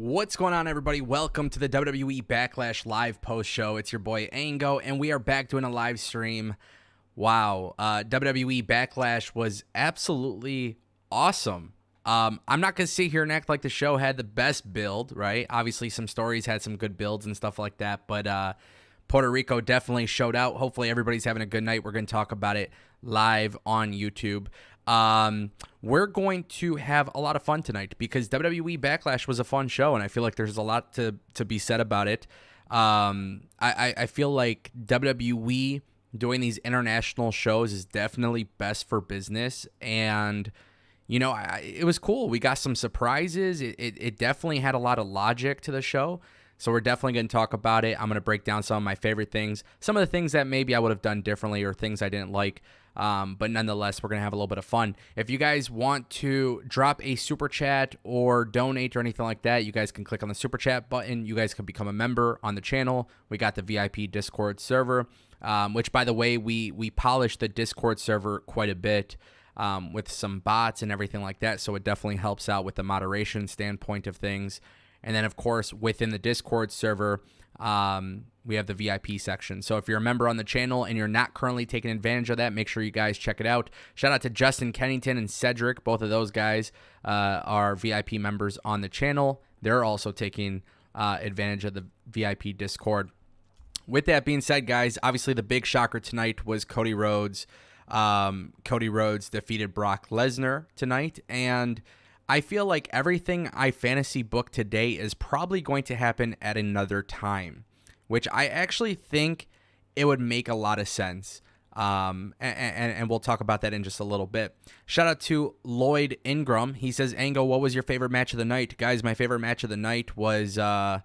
What's going on, everybody? Welcome to the WWE Backlash live post show. It's your boy Ango, and we are back doing a live stream. Wow, WWE Backlash was absolutely awesome. I'm not going to sit here and act like the show had the best build, right? Obviously, some stories had some good builds and stuff like that, but Puerto Rico definitely showed out. Hopefully, everybody's having a good night. We're going to talk about it live on YouTube. We're going to have a lot of fun tonight because WWE Backlash was a fun show, and I feel like there's a lot to be said about it. I feel like WWE doing these international shows is definitely best for business, and you know, it was cool. We got some surprises. It definitely had a lot of logic to the show. So we're definitely going to talk about it. I'm going to break down some of my favorite things, some of the things that maybe I would have done differently or things I didn't like. But nonetheless, we're going to have a little bit of fun. If you guys want to drop a super chat or donate or anything like that, you guys can click on the super chat button. You guys can become a member on the channel. We got the VIP Discord server, which, by the way, we polished the Discord server quite a bit with some bots and everything like that. So it definitely helps out with the moderation standpoint of things. And then, of course, within the Discord server, we have the VIP section. So if you're a member on the channel and you're not currently taking advantage of that, make sure you guys check it out. Shout out to Justin Kennington and Cedric. Both of those guys are VIP members on the channel. They're also taking advantage of the VIP Discord. With that being said, guys, obviously the big shocker tonight was Cody Rhodes. Cody Rhodes defeated Brock Lesnar tonight, and I feel like everything I fantasy booked today is probably going to happen at another time, which I actually think it would make a lot of sense. And we'll talk about that in just a little bit. Shout out to Lloyd Ingram. He says, Ango, what was your favorite match of the night? Guys, my favorite match of the night was Bad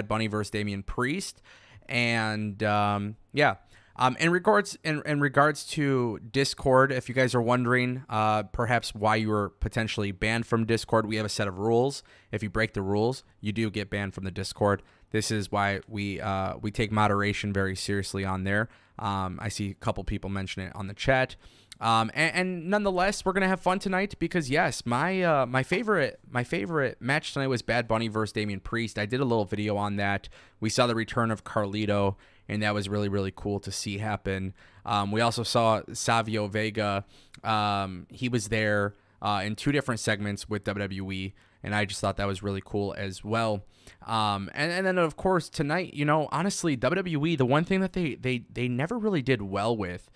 Bunny versus Damian Priest. And yeah. In regards to Discord, if you guys are wondering perhaps why you were potentially banned from Discord, we have a set of rules. If you break the rules, you do get banned from the Discord. This is why we take moderation very seriously on there. I see a couple people mention it on the chat. And nonetheless, we're gonna have fun tonight because yes, my favorite match tonight was Bad Bunny versus Damian Priest. I did a little video on that. We saw the return of Carlito, and that was really, really cool to see happen. We also saw Savio Vega. He was there in two different segments with WWE, and I just thought that was really cool as well. And then, of course, tonight, you know, honestly, WWE, the one thing that they never really did well with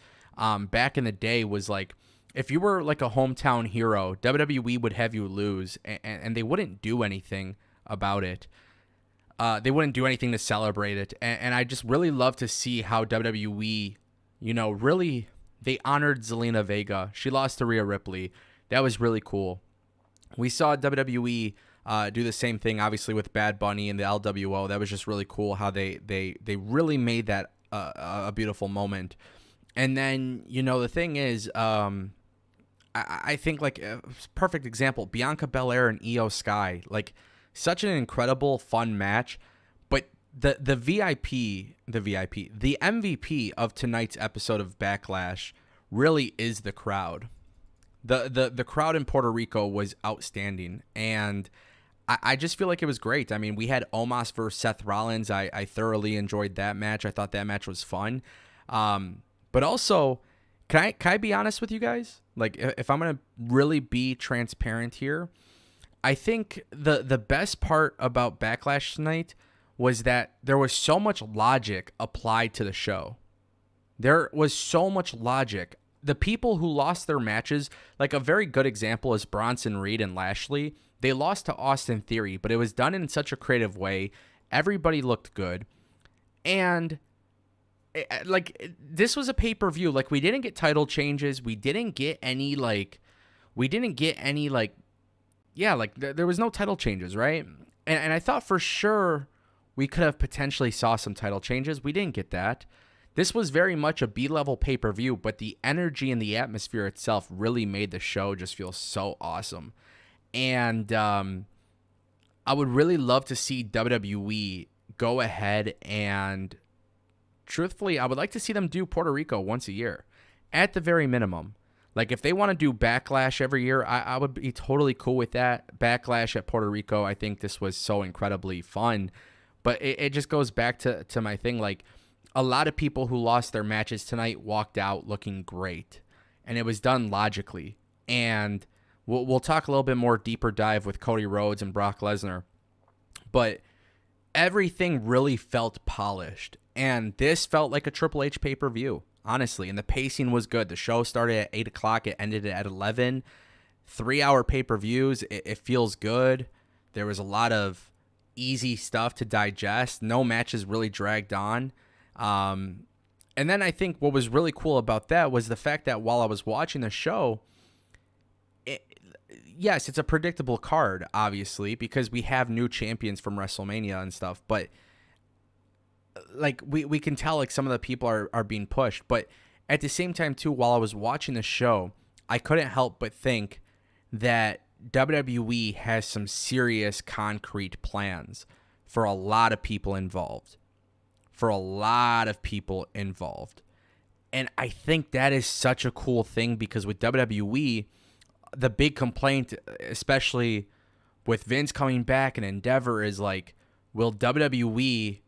back in the day was, like, if you were like a hometown hero, WWE would have you lose, and they wouldn't do anything about it. They wouldn't do anything to celebrate it. And I just really love to see how WWE, you know, really, they honored Zelina Vega. She lost to Rhea Ripley. That was really cool. We saw WWE do the same thing, obviously, with Bad Bunny and the LWO. That was just really cool how they really made that a beautiful moment. And then, you know, the thing is, I think, like, a perfect example, Bianca Belair and Io Sky, like, such an incredible, fun match. But the MVP of tonight's episode of Backlash really is the crowd. The crowd in Puerto Rico was outstanding, and I just feel like it was great. I mean, we had Omos versus Seth Rollins. I thoroughly enjoyed that match. I thought that match was fun. But also, can I be honest with you guys? Like, if I'm gonna really be transparent here, I think the best part about Backlash tonight was that there was so much logic applied to the show. There was so much logic. The people who lost their matches, like a very good example is Bronson Reed and Lashley. They lost to Austin Theory, but it was done in such a creative way. Everybody looked good. And like, this was a pay-per-view. Like, we didn't get title changes. We didn't get any there was no title changes, right? And I thought for sure we could have potentially saw some title changes. We didn't get that. This was very much a B-level pay-per-view, but the energy and the atmosphere itself really made the show just feel so awesome. And I would really love to see WWE go ahead and, truthfully, I would like to see them do Puerto Rico once a year, at the very minimum. Like, if they want to do Backlash every year, I would be totally cool with that. Backlash at Puerto Rico, I think this was so incredibly fun. But it just goes back to my thing. Like, a lot of people who lost their matches tonight walked out looking great. And it was done logically. And we'll talk a little bit more deeper dive with Cody Rhodes and Brock Lesnar. But everything really felt polished. And this felt like a Triple H pay-per-view, honestly. And the pacing was good. The show started at 8 o'clock. It ended at 11. 3-hour pay-per-views. It feels good. There was a lot of easy stuff to digest. No matches really dragged on. And then I think what was really cool about that was the fact that while I was watching the show, yes, it's a predictable card, obviously, because we have new champions from WrestleMania and stuff. But like we can tell, like, some of the people are being pushed. But at the same time, too, while I was watching the show, I couldn't help but think that WWE has some serious concrete plans for a lot of people involved. And I think that is such a cool thing, because with WWE, the big complaint, especially with Vince coming back and Endeavor, is like, will WWE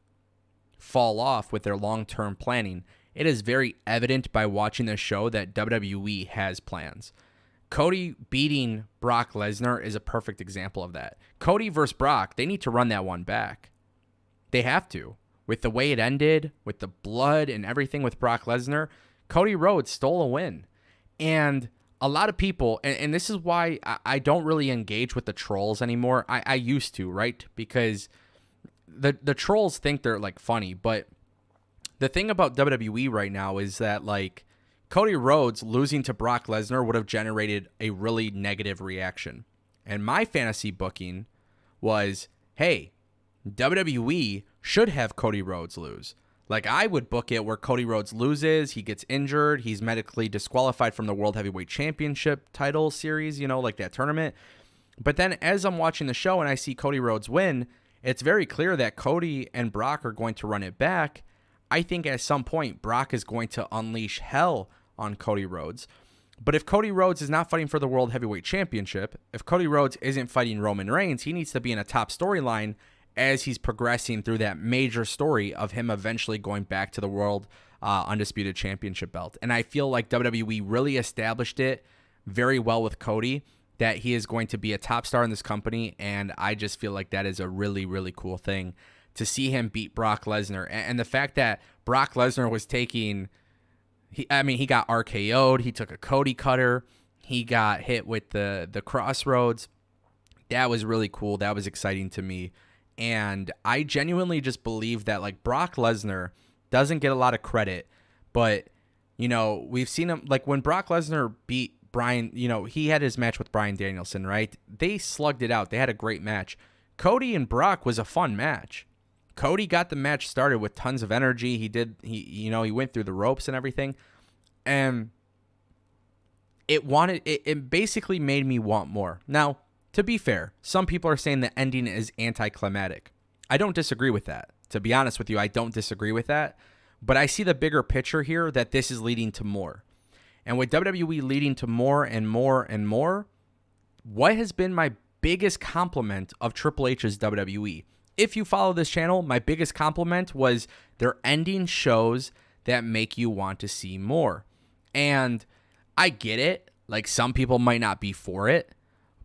fall off with their long-term planning? It is very evident by watching this show that WWE has plans. Cody beating Brock Lesnar is a perfect example of that. Cody versus Brock, they need to run that one back. They have to. With the way it ended, with the blood and everything with Brock Lesnar, Cody Rhodes stole a win. And a lot of people, and this is why I don't really engage with the trolls anymore. I used to, right? Because the trolls think they're, like, funny. But the thing about WWE right now is that, like, Cody Rhodes losing to Brock Lesnar would have generated a really negative reaction. And my fantasy booking was, hey, WWE should have Cody Rhodes lose. Like, I would book it where Cody Rhodes loses, he gets injured, he's medically disqualified from the World Heavyweight Championship title series, like that tournament. But then as I'm watching the show and I see Cody Rhodes win, it's very clear that Cody and Brock are going to run it back. I think at some point Brock is going to unleash hell on Cody Rhodes. But if Cody Rhodes is not fighting for the World Heavyweight Championship, if Cody Rhodes isn't fighting Roman Reigns, he needs to be in a top storyline as he's progressing through that major story of him eventually going back to the World Undisputed Championship belt. And I feel like WWE really established it very well with Cody, that he is going to be a top star in this company. And I just feel like that is a really, really cool thing to see him beat Brock Lesnar. And the fact that Brock Lesnar was taking, he got RKO'd. He took a Cody cutter. He got hit with the crossroads. That was really cool. That was exciting to me. And I genuinely just believe that, like, Brock Lesnar doesn't get a lot of credit, but, we've seen him, like, when Brock Lesnar beat Bryan, he had his match with Bryan Danielson, right? They slugged it out. They had a great match. Cody and Brock was a fun match. Cody got the match started with tons of energy. He went through the ropes and everything. And it basically made me want more. Now, to be fair, some people are saying the ending is anticlimactic. I don't disagree with that. To be honest with you, I don't disagree with that. But I see the bigger picture here, that this is leading to more. And with WWE leading to more and more and more, what has been my biggest compliment of Triple H's WWE? If you follow this channel, my biggest compliment was they're ending shows that make you want to see more. And I get it. Like, some people might not be for it.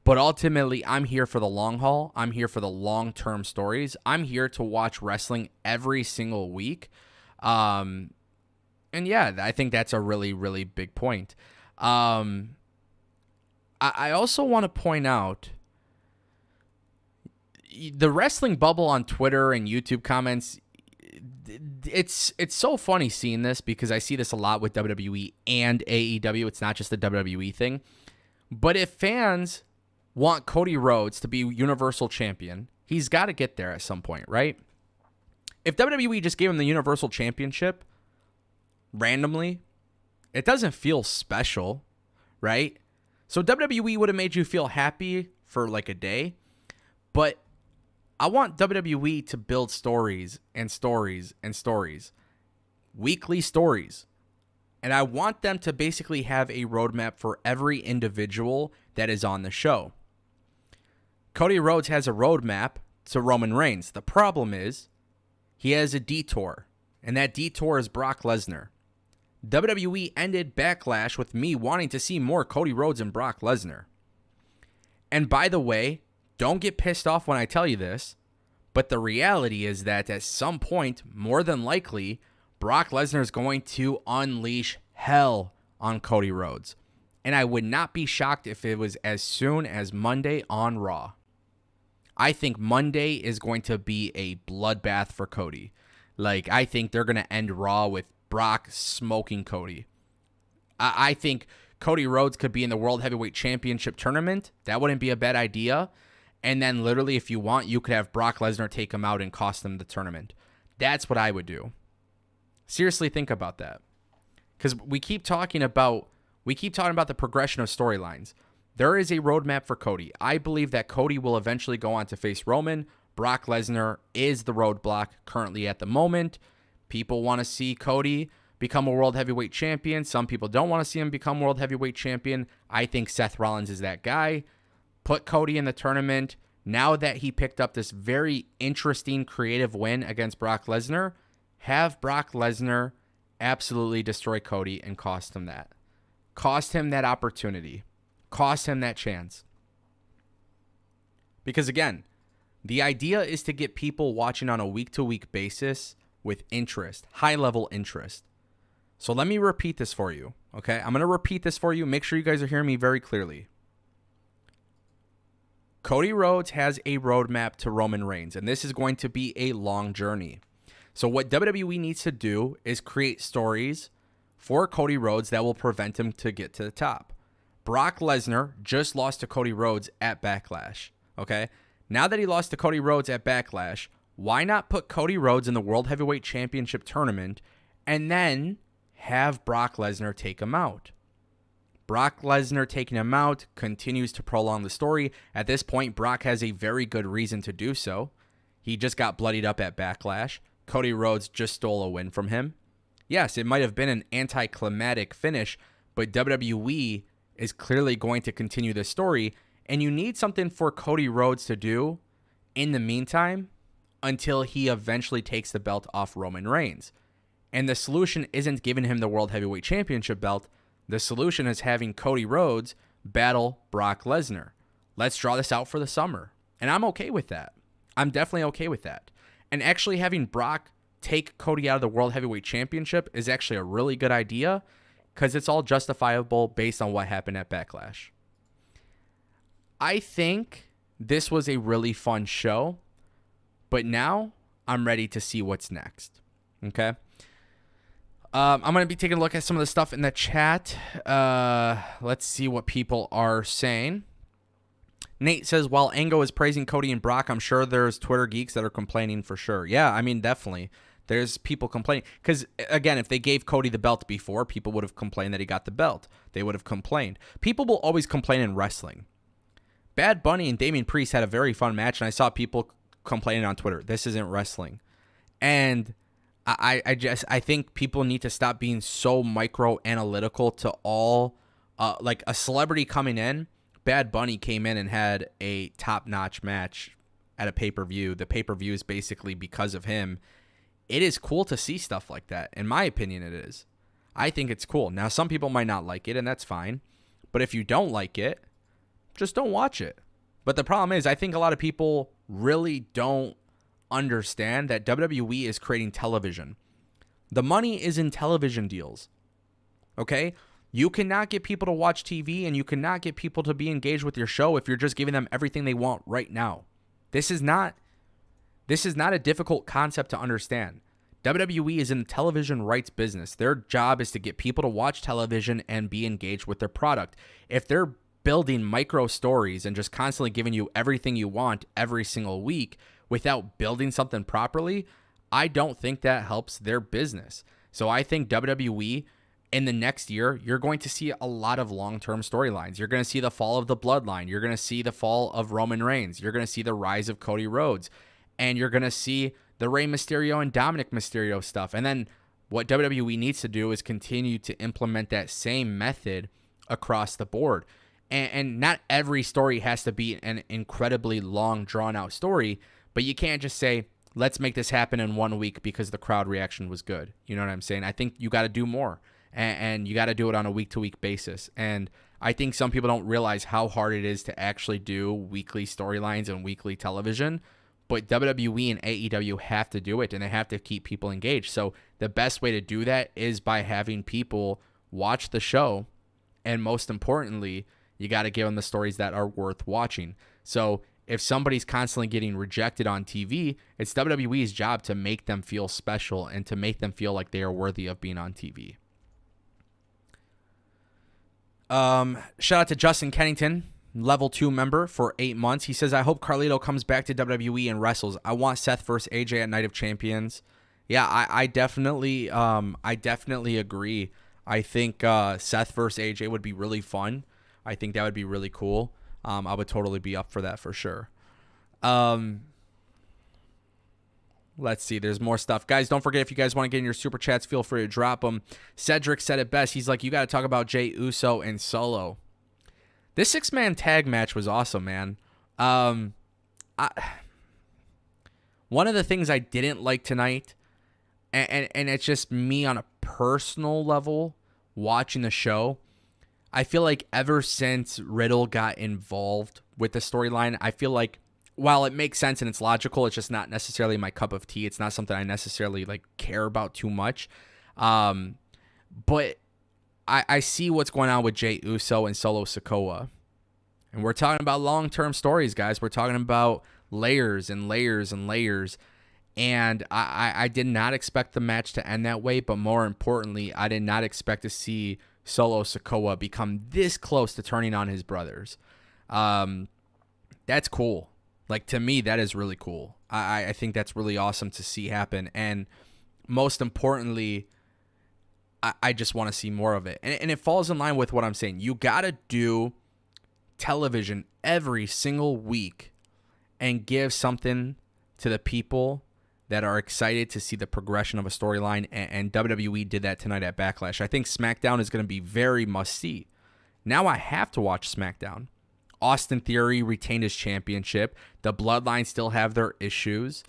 But ultimately, I'm here for the long haul. I'm here for the long-term stories. I'm here to watch wrestling every single week. And yeah, I think that's a really, really big point. I also want to point out the wrestling bubble on Twitter and YouTube comments. It's so funny seeing this, because I see this a lot with WWE and AEW. It's not just the WWE thing. But if fans want Cody Rhodes to be Universal Champion, he's got to get there at some point, right? If WWE just gave him the Universal Championship randomly, it doesn't feel special, right? So WWE would have made you feel happy for like a day, but I want WWE to build stories and stories and stories. Weekly stories. And I want them to basically have a roadmap for every individual that is on the show. Cody Rhodes has a roadmap to Roman Reigns. The problem is he has a detour, and that detour is Brock Lesnar. WWE ended Backlash with me wanting to see more Cody Rhodes and Brock Lesnar. And by the way, don't get pissed off when I tell you this, but the reality is that at some point, more than likely, Brock Lesnar is going to unleash hell on Cody Rhodes. And I would not be shocked if it was as soon as Monday on Raw. I think Monday is going to be a bloodbath for Cody. Like, I think they're going to end Raw with Brock smoking Cody. I think Cody Rhodes could be in the World Heavyweight Championship tournament. That wouldn't be a bad idea. And then literally, if you want, you could have Brock Lesnar take him out and cost them the tournament. That's what I would do. Seriously, think about that. Because we keep talking about the progression of storylines. There is a roadmap for Cody. I believe that Cody will eventually go on to face Roman. Brock Lesnar is the roadblock currently at the moment. People want to see Cody become a World Heavyweight Champion. Some people don't want to see him become World Heavyweight Champion. I think Seth Rollins is that guy. Put Cody in the tournament. Now that he picked up this very interesting creative win against Brock Lesnar, have Brock Lesnar absolutely destroy Cody and cost him that. Cost him that opportunity. Cost him that chance. Because again, the idea is to get people watching on a week-to-week basis with interest, high-level interest. So let me repeat this for you, okay? I'm going to repeat this for you. Make sure you guys are hearing me very clearly. Cody Rhodes has a roadmap to Roman Reigns, and this is going to be a long journey. So what WWE needs to do is create stories for Cody Rhodes that will prevent him to get to the top. Brock Lesnar just lost to Cody Rhodes at Backlash, okay? Now that he lost to Cody Rhodes at Backlash, why not put Cody Rhodes in the World Heavyweight Championship tournament and then have Brock Lesnar take him out? Brock Lesnar taking him out continues to prolong the story. At this point, Brock has a very good reason to do so. He just got bloodied up at Backlash. Cody Rhodes just stole a win from him. Yes, it might have been an anticlimactic finish, but WWE is clearly going to continue the story, and you need something for Cody Rhodes to do in the meantime until he eventually takes the belt off Roman Reigns. And the solution isn't giving him the World Heavyweight Championship belt. The solution is having Cody Rhodes battle Brock Lesnar. Let's draw this out for the summer. And I'm okay with that. I'm definitely okay with that. And actually having Brock take Cody out of the World Heavyweight Championship is actually a really good idea because it's all justifiable based on what happened at Backlash. I think this was a really fun show, but now I'm ready to see what's next. Okay? I'm going to be taking a look at some of the stuff in the chat. Let's see what people are saying. Nate says, while Ango is praising Cody and Brock, I'm sure there's Twitter geeks that are complaining for sure. Yeah, I mean, definitely. There's people complaining. Because, again, if they gave Cody the belt before, people would have complained that he got the belt. They would have complained. People will always complain in wrestling. Bad Bunny and Damian Priest had a very fun match, and I saw people complaining on Twitter. This isn't wrestling. And I think people need to stop being so micro-analytical to all, like a celebrity coming in. Bad Bunny came in and had a top-notch match at a pay-per-view. The pay-per-view is basically because of him. It is cool to see stuff like that. In my opinion, it is. I think it's cool. Now, some people might not like it, and that's fine. But if you don't like it, just don't watch it. But the problem is, I think a lot of people really don't understand that WWE is creating television. The money is in television deals. Okay? You cannot get people to watch TV, and you cannot get people to be engaged with your show if you're just giving them everything they want right now. This is not a difficult concept to understand. WWE is in the television rights business. Their job is to get people to watch television and be engaged with their product. If they're building micro stories and just constantly giving you everything you want every single week without building something properly, I don't think that helps their business. So I think WWE, in the next year, you're going to see a lot of long-term storylines. You're going to see the fall of the Bloodline. You're going to see the fall of Roman Reigns. You're going to see the rise of Cody Rhodes. And you're going to see the Rey Mysterio and Dominic Mysterio stuff. And then What WWE needs to do is continue to implement that same method across the board. And not every story has to be an incredibly long, drawn-out story, but you can't just say, let's make this happen in 1 week because the crowd reaction was good. You know what I'm saying? I think you got to do more, and you got to do it on a week-to-week basis. And I think some people don't realize how hard it is to actually do weekly storylines and weekly television, but WWE and AEW have to do it, and they have to keep people engaged. So the best way to do that is by having people watch the show, and most importantly, you got to give them the stories that are worth watching. So if somebody's constantly getting rejected on TV, it's WWE's job to make them feel special and to make them feel like they are worthy of being on TV. Shout out to Justin Kennington, level 2 member for 8 months. He says, I hope Carlito comes back to WWE and wrestles. I want Seth versus AJ at Night of Champions. Yeah, I definitely agree. I think Seth versus AJ would be really fun. I think that would be really cool. I would totally be up for that for sure. Let's see. There's more stuff. Guys, don't forget, if you guys want to get in your super chats, feel free to drop them. Cedric said it best. He's like, you got to talk about Jey Uso and Solo. This 6-man tag match was awesome, man. One of the things I didn't like tonight, and it's just me on a personal level watching the show, I feel like ever since Riddle got involved with the storyline, I feel like while it makes sense and it's logical, it's just not necessarily my cup of tea. It's not something I necessarily like care about too much. But I see what's going on with Jey Uso and Solo Sikoa. And we're talking about long-term stories, guys. We're talking about layers and layers and layers. And I did not expect the match to end that way, but more importantly, I did not expect to see Solo Sikoa become this close to turning on his brothers. That's cool. Like, to me, that is really cool. I think that's really awesome to see happen. And most importantly, I just want to see more of it. And it falls in line with what I'm saying. You got to do television every single week and give something to the people that are excited to see the progression of a storyline, and WWE did that tonight at Backlash. I think SmackDown is going to be very must-see. Now I have to watch SmackDown. Austin Theory retained his championship. The Bloodline still have their issues.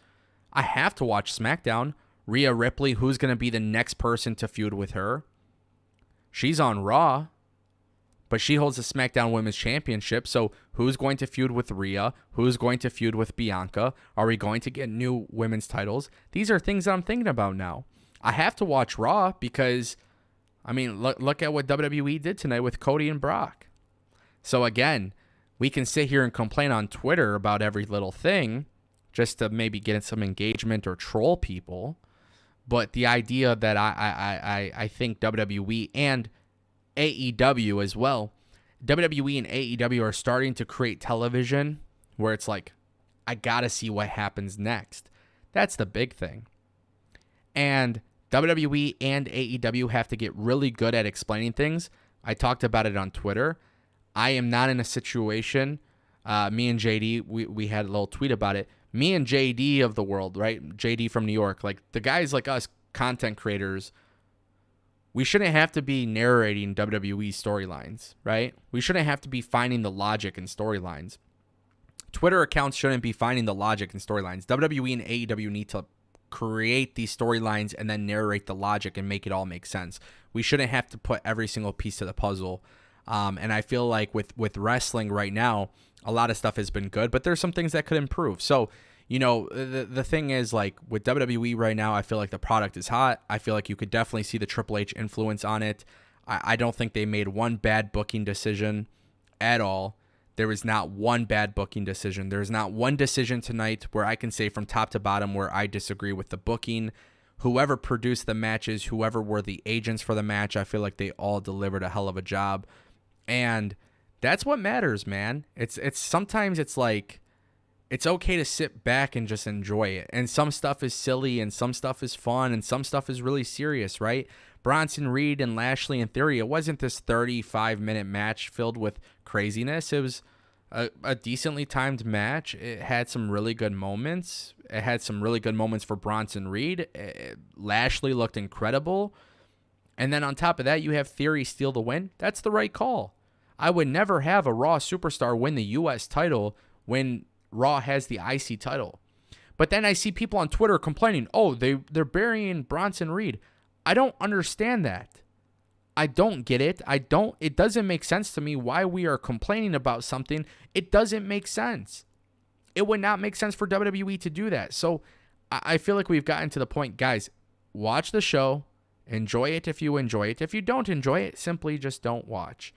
I have to watch SmackDown. Rhea Ripley, who's going to be the next person to feud with her? She's on Raw, but she holds the SmackDown Women's Championship. So who's going to feud with Rhea? Who's going to feud with Bianca? Are we going to get new women's titles? These are things that I'm thinking about now. I have to watch Raw because, I mean, look at what WWE did tonight with Cody and Brock. So again, we can sit here and complain on Twitter about every little thing just to maybe get some engagement or troll people. But the idea that I think WWE and AEW as well, WWE and AEW are starting to create television where it's like, I got to see what happens next. That's the big thing. And WWE and AEW have to get really good at explaining things. I talked about it on Twitter. I am not in a situation, me and JD, we had a little tweet about it. Me and JD of the world, right? JD from New York, like the guys like us, content creators, we shouldn't have to be narrating WWE storylines, right? We shouldn't have to be finding the logic in storylines. Twitter accounts shouldn't be finding the logic in storylines. WWE and AEW need to create these storylines and then narrate the logic and make it all make sense. We shouldn't have to put every single piece of the puzzle. And I feel like with wrestling right now, a lot of stuff has been good, but there's some things that could improve. So, you know, the thing is, like, with WWE right now, I feel like the product is hot. I feel like you could definitely see the Triple H influence on it. I don't think they made one bad booking decision at all. There was not one bad booking decision. There's not one decision tonight where I can say from top to bottom where I disagree with the booking. Whoever produced the matches, whoever were the agents for the match, I feel like they all delivered a hell of a job. And that's what matters, man. It's sometimes it's like, it's okay to sit back and just enjoy it. And some stuff is silly and some stuff is fun and some stuff is really serious, right? Bronson Reed and Lashley and Theory, it wasn't this 35-minute match filled with craziness. It was a decently timed match. It had some really good moments. It had some really good moments for Bronson Reed. Lashley looked incredible. And then on top of that, you have Theory steal the win. That's the right call. I would never have a Raw superstar win the U.S. title when Raw has the IC title. But then I see people on Twitter complaining, oh, they're burying Bronson Reed. I don't understand that. I don't get it. It doesn't make sense to me why we are complaining about something. It doesn't make sense. It would not make sense for WWE to do that. So I feel like we've gotten to the point, guys, watch the show. Enjoy it if you enjoy it. If you don't enjoy it, simply just don't watch.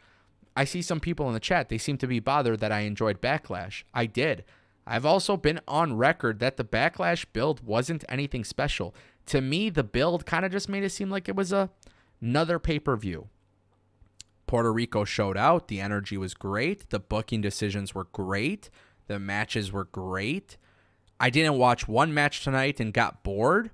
I see some people in the chat, they seem to be bothered that I enjoyed Backlash. I did. I've also been on record that the Backlash build wasn't anything special. To me, the build kind of just made it seem like it was another pay-per-view. Puerto Rico showed out. The energy was great. The booking decisions were great. The matches were great. I didn't watch one match tonight and got bored.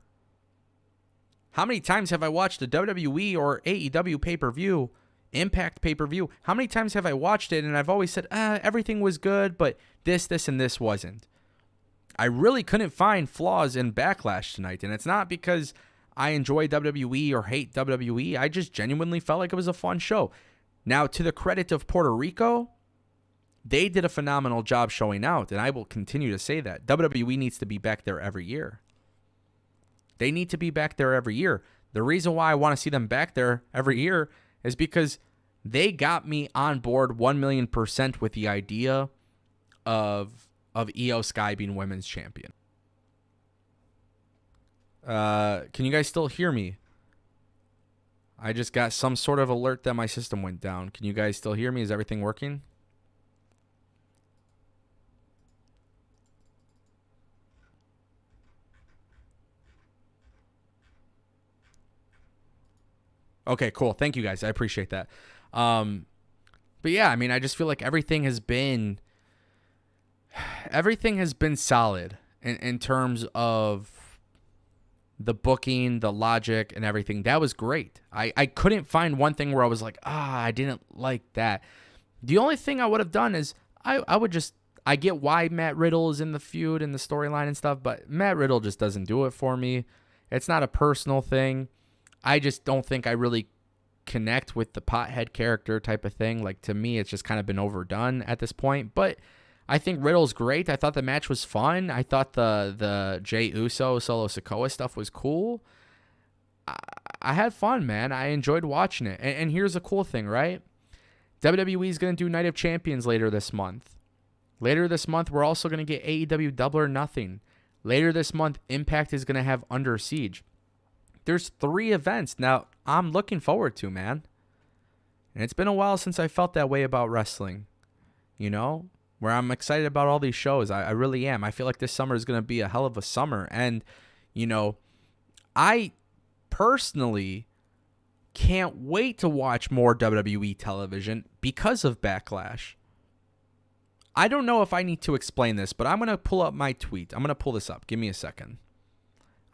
How many times have I watched a WWE or AEW pay-per-view, Impact pay-per-view? How many times have I watched it and I've always said, everything was good, but this, and this wasn't? I really couldn't find flaws in Backlash tonight, and it's not because I enjoy WWE or hate WWE. I just genuinely felt like it was a fun show. Now, to the credit of Puerto Rico, they did a phenomenal job showing out, and I will continue to say that. WWE needs to be back there every year. They need to be back there every year. The reason why I want to see them back there every year is because they got me on board 1,000,000% with the idea of Io Sky being women's champion. Can you guys still hear me? I just got some sort of alert that my system went down. Can you guys still hear me? Is everything working? Okay, cool. Thank you guys. I appreciate that. But yeah, I mean, I just feel like everything has been solid in terms of the booking, the logic, and everything. That was great. I couldn't find one thing where I was like, I didn't like that. The only thing I would have done is I get why Matt Riddle is in the feud and the storyline and stuff, but Matt Riddle just doesn't do it for me. It's not a personal thing. I just don't think I really connect with the pothead character type of thing. Like, to me, it's just kind of been overdone at this point. But I think Riddle's great. I thought the match was fun. I thought the Jey Uso, Solo Sikoa stuff was cool. I had fun, man. I enjoyed watching it. And here's the cool thing, right? WWE is going to do Night of Champions later this month. Later this month, we're also going to get AEW Double or Nothing. Later this month, Impact is going to have Under Siege. There's 3 events now I'm looking forward to, man. And it's been a while since I felt that way about wrestling. You know? Where I'm excited about all these shows. I really am. I feel like this summer is going to be a hell of a summer. And, you know, I personally can't wait to watch more WWE television because of Backlash. I don't know if I need to explain this, but I'm going to pull up my tweet. I'm going to pull this up. Give me a second.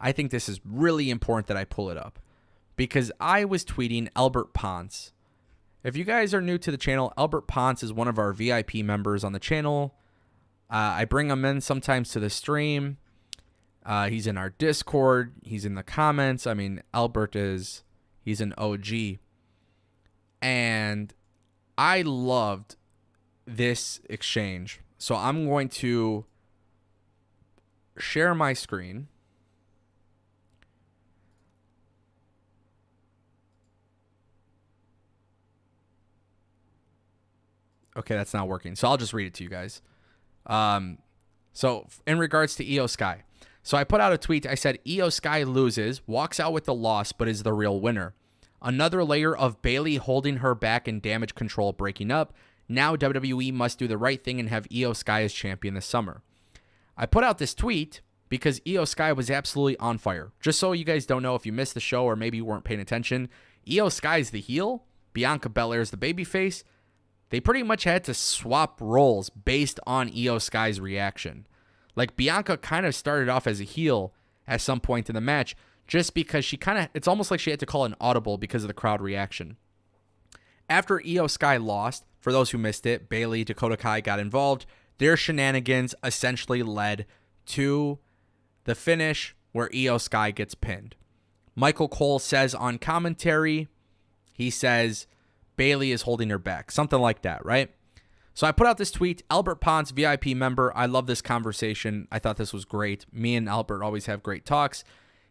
I think this is really important that I pull it up because I was tweeting Albert Ponce. If you guys are new to the channel, Albert Ponce is one of our VIP members on the channel. I bring him in sometimes to the stream. He's in our Discord. He's in the comments. I mean, he's an OG. And I loved this exchange. So I'm going to share my screen. Okay, that's not working. So I'll just read it to you guys. So in regards to Io Sky. So I put out a tweet. I said, Io Sky loses, walks out with the loss, but is the real winner. Another layer of Bayley holding her back and Damage Control breaking up. Now WWE must do the right thing and have Io Sky as champion this summer. I put out this tweet because Io Sky was absolutely on fire. Just so you guys don't know, if you missed the show or maybe you weren't paying attention, Io Sky is the heel. Bianca Belair is the babyface. They pretty much had to swap roles based on Io Sky's reaction. Like, Bianca kind of started off as a heel at some point in the match just because it's almost like she had to call an audible because of the crowd reaction. After Io Sky lost, for those who missed it, Bayley, Dakota Kai got involved. Their shenanigans essentially led to the finish where Io Sky gets pinned. Michael Cole says on commentary, he says Bayley is holding her back. Something like that, right? So I put out this tweet, Albert Ponce, VIP member. I love this conversation. I thought this was great. Me and Albert always have great talks.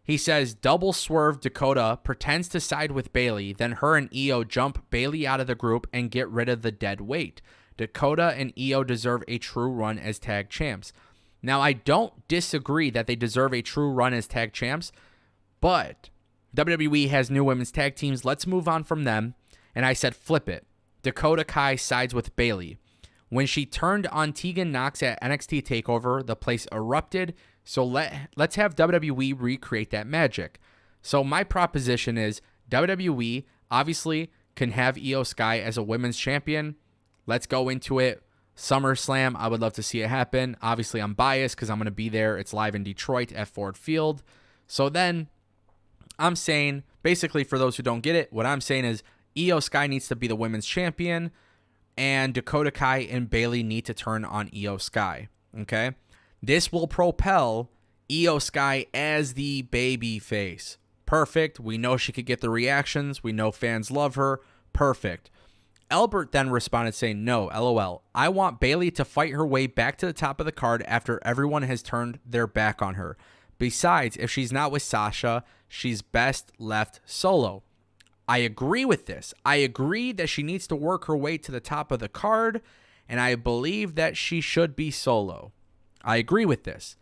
He says, double swerve Dakota pretends to side with Bayley, then her and Io jump Bayley out of the group and get rid of the dead weight. Dakota and Io deserve a true run as tag champs. Now, I don't disagree that they deserve a true run as tag champs, but WWE has new women's tag teams. Let's move on from them. And I said, flip it. Dakota Kai sides with Bayley. When she turned on Tegan Nox at NXT TakeOver, the place erupted. So let's have WWE recreate that magic. So my proposition is WWE obviously can have Io Sky as a women's champion. Let's go into it. SummerSlam, I would love to see it happen. Obviously, I'm biased because I'm going to be there. It's live in Detroit at Ford Field. So then I'm saying, basically for those who don't get it, what I'm saying is Io Sky needs to be the women's champion and Dakota Kai and Bayley need to turn on Io Sky. Okay? This will propel Io Sky as the baby face. Perfect. We know she could get the reactions. We know fans love her. Perfect. Albert then responded saying, no, LOL. I want Bayley to fight her way back to the top of the card after everyone has turned their back on her. Besides, if she's not with Sasha, she's best left solo. I agree with this. I agree that she needs to work her way to the top of the card, and I believe that she should be solo. I agree with this.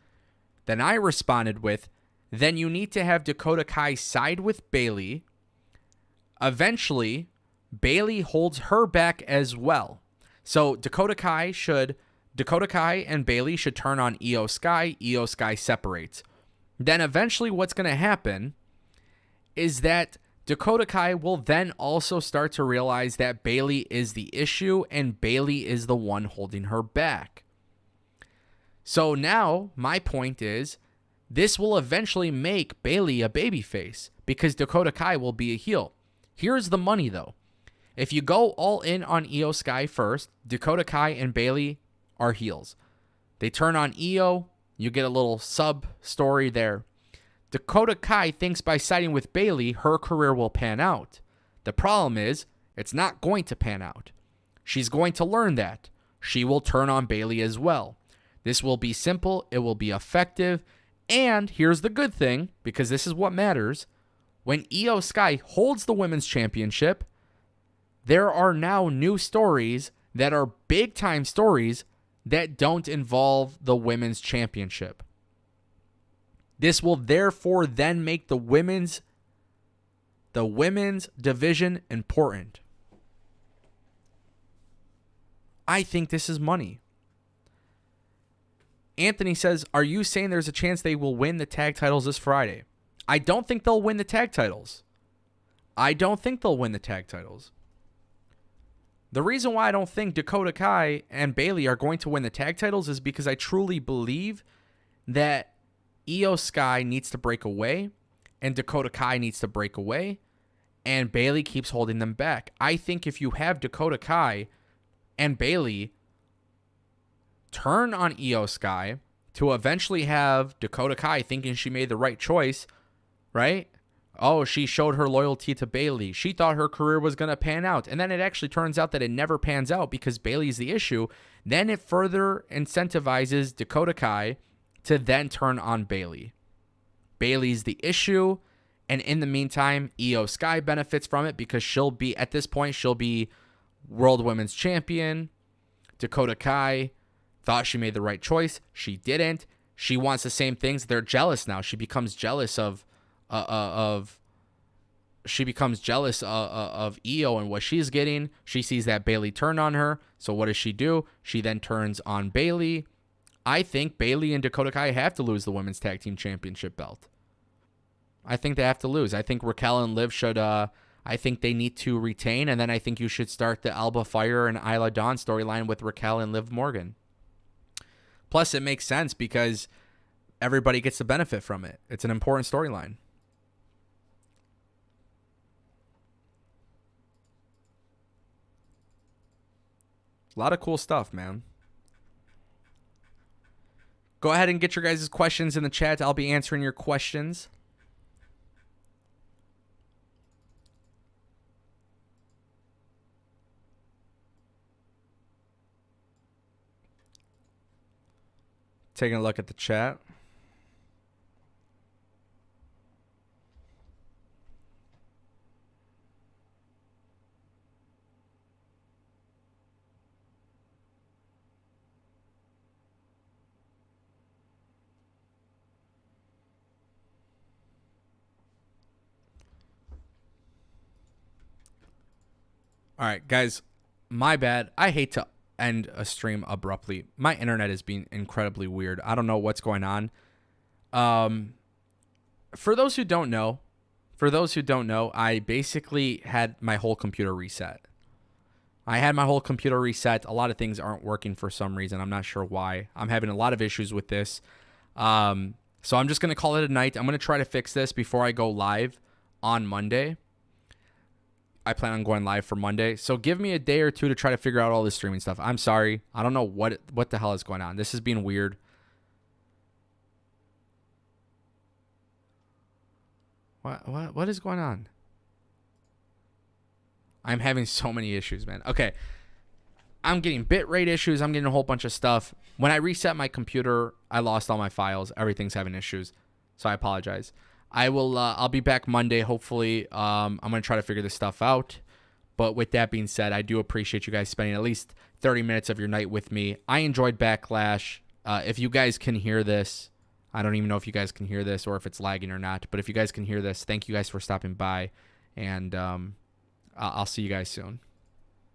Then I responded with, then you need to have Dakota Kai side with Bayley. Eventually, Bayley holds her back as well. So Dakota Kai and Bayley should turn on Io Sky. Io Sky separates. Then eventually what's going to happen is that Dakota Kai will then also start to realize that Bayley is the issue and Bayley is the one holding her back. So now my point is this will eventually make Bayley a babyface because Dakota Kai will be a heel. Here's the money though. If you go all in on Io Sky first, Dakota Kai and Bayley are heels. They turn on Io, you get a little sub story there. Dakota Kai thinks by siding with Bayley, her career will pan out. The problem is, it's not going to pan out. She's going to learn that. She will turn on Bayley as well. This will be simple, it will be effective, and here's the good thing, because this is what matters. When Io Sky holds the women's championship, there are now new stories that are big-time stories that don't involve the women's championship. This will therefore then make the women's division important. I think this is money. Anthony says, are you saying there's a chance they will win the tag titles this Friday? I don't think they'll win the tag titles. The reason why I don't think Dakota Kai and Bayley are going to win the tag titles is because I truly believe that Io Sky needs to break away and Dakota Kai needs to break away and Bayley keeps holding them back. I think if you have Dakota Kai and Bayley turn on Io Sky to eventually have Dakota Kai thinking she made the right choice, right? Oh, she showed her loyalty to Bayley. She thought her career was going to pan out. And then it actually turns out that it never pans out because Bayley's the issue. Then it further incentivizes Dakota Kai to then turn on Bayley. Bayley's the issue. And in the meantime, Io Sky benefits from it because at this point, she'll be World Women's Champion. Dakota Kai thought she made the right choice. She didn't. She wants the same things. They're jealous now. She becomes jealous of Io and what she's getting. She sees that Bayley turned on her. So what does she do? She then turns on Bayley. I think Bayley and Dakota Kai have to lose the Women's Tag Team Championship belt. I think they have to lose. I think Raquel and Liv should, I think they need to retain. And then I think you should start the Alba Fire and Isla Dawn storyline with Raquel and Liv Morgan. Plus, it makes sense because everybody gets the benefit from it. It's an important storyline. A lot of cool stuff, man. Go ahead and get your guys' questions in the chat. I'll be answering your questions. Taking a look at the chat. All right, guys, my bad. I hate to end a stream abruptly. My internet is being incredibly weird. I don't know what's going on. For those who don't know, I basically had my whole computer reset. A lot of things aren't working for some reason. I'm not sure why. I'm having a lot of issues with this. So I'm just going to call it a night. I'm going to try to fix this before I go live on Monday. I plan on going live for Monday. So give me a day or two to try to figure out all this streaming stuff. I'm sorry. I don't know what the hell is going on. This is being weird. What is going on? I'm having so many issues, man. Okay. I'm getting bitrate issues. I'm getting a whole bunch of stuff. When I reset my computer, I lost all my files. Everything's having issues. So I apologize. I'll be back Monday, hopefully. I'm going to try to figure this stuff out. But with that being said, I do appreciate you guys spending at least 30 minutes of your night with me. I enjoyed Backlash. If you guys can hear this, I don't even know if you guys can hear this or if it's lagging or not. But if you guys can hear this, thank you guys for stopping by. And I'll see you guys soon.